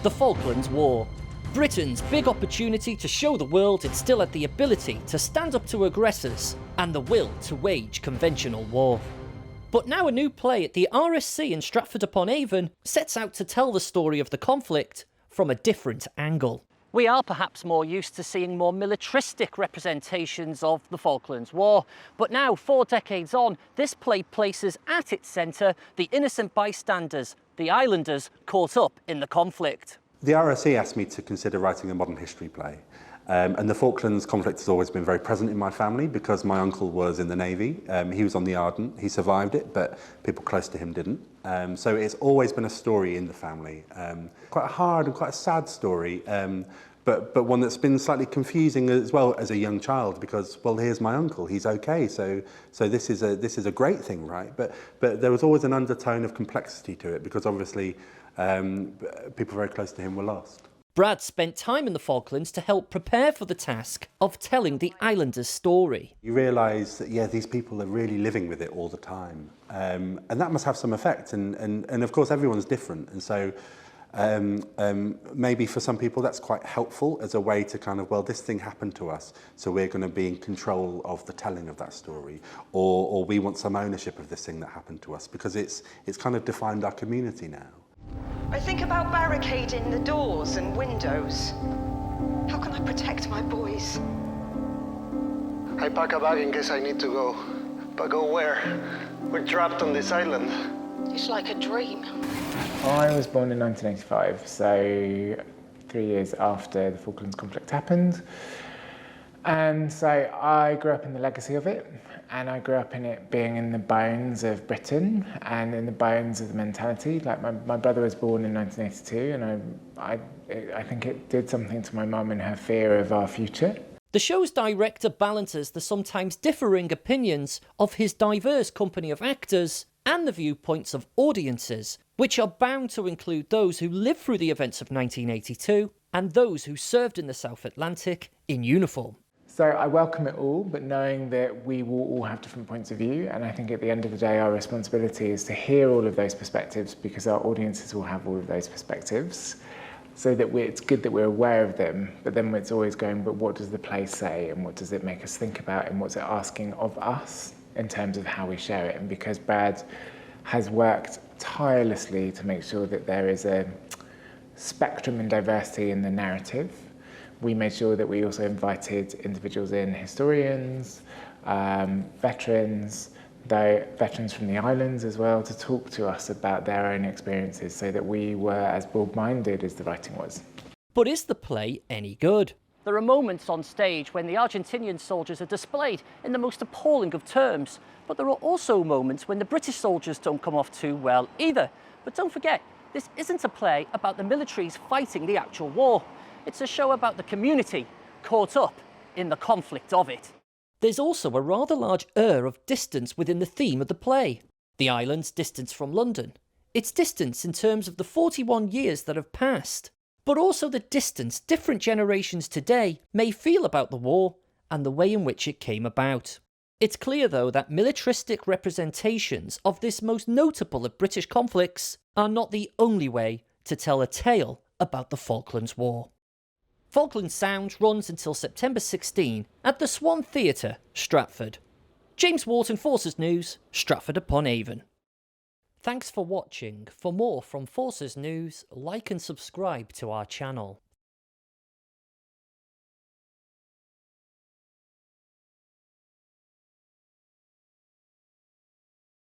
The Falklands War. Britain's big opportunity to show the world it still had the ability to stand up to aggressors and the will to wage conventional war. But now a new play at the RSC in Stratford-upon-Avon sets out to tell the story of the conflict from a different angle. We are perhaps more used to seeing more militaristic representations of the Falklands War, but now, 4 decades on, this play places at its centre the innocent bystanders, the islanders caught up in the conflict. The RSC asked me to consider writing a modern history play. And the Falklands conflict has always been very present in my family because my uncle was in the Navy. He was on the Ardent. He survived it, but people close to him didn't. So it's always been a story in the family. Quite a hard and quite a sad story, but one that's been slightly confusing as well as a young child because, well, here's my uncle. He's okay. So this is a great thing, right? But there was always an undertone of complexity to it because obviously people very close to him were lost. Brad spent time in the Falklands to help prepare for the task of telling the islanders' story. You realise that, yeah, these people are really living with it all the time. And that must have some effect. And of course, everyone's different. And so maybe for some people that's quite helpful as a way to kind of, well, this thing happened to us, so we're going to be in control of the telling of that story. Or we want some ownership of this thing that happened to us because it's kind of defined our community now. I think about barricading the doors and windows. How can I protect my boys? I pack a bag in case I need to go. But go where? We're trapped on this island. It's like a dream. I was born in 1985, so 3 years after the Falklands conflict happened. And so I grew up in the legacy of it, and I grew up in it being in the bones of Britain and in the bones of the mentality. Like my brother was born in 1982, and I think it did something to my mum and her fear of our future. The show's director balances the sometimes differing opinions of his diverse company of actors and the viewpoints of audiences, which are bound to include those who lived through the events of 1982 and those who served in the South Atlantic in uniform. So I welcome it all, but knowing that we will all have different points of view, and I think at the end of the day our responsibility is to hear all of those perspectives because our audiences will have all of those perspectives, so that it's good that we're aware of them, but then it's always going, but what does the play say and what does it make us think about and what's it asking of us in terms of how we share it? And because Brad has worked tirelessly to make sure that there is a spectrum and diversity in the narrative, we made sure that we also invited individuals in, historians, veterans from the islands as well, to talk to us about their own experiences so that we were as broad-minded as the writing was. But is the play any good? There are moments on stage when the Argentinian soldiers are displayed in the most appalling of terms, but there are also moments when the British soldiers don't come off too well either. But don't forget, this isn't a play about the militaries fighting the actual war. It's a show about the community caught up in the conflict of it. There's also a rather large air of distance within the theme of the play. The island's distance from London, its distance in terms of the 41 years that have passed, but also the distance different generations today may feel about the war and the way in which it came about. It's clear, though, that militaristic representations of this most notable of British conflicts are not the only way to tell a tale about the Falklands War. Falklands Sound runs until September 16 at the Swan Theatre, Stratford. James Wharton, Forces News, Stratford-upon-Avon. Thanks for watching. For more from Forces News, like and subscribe to our channel.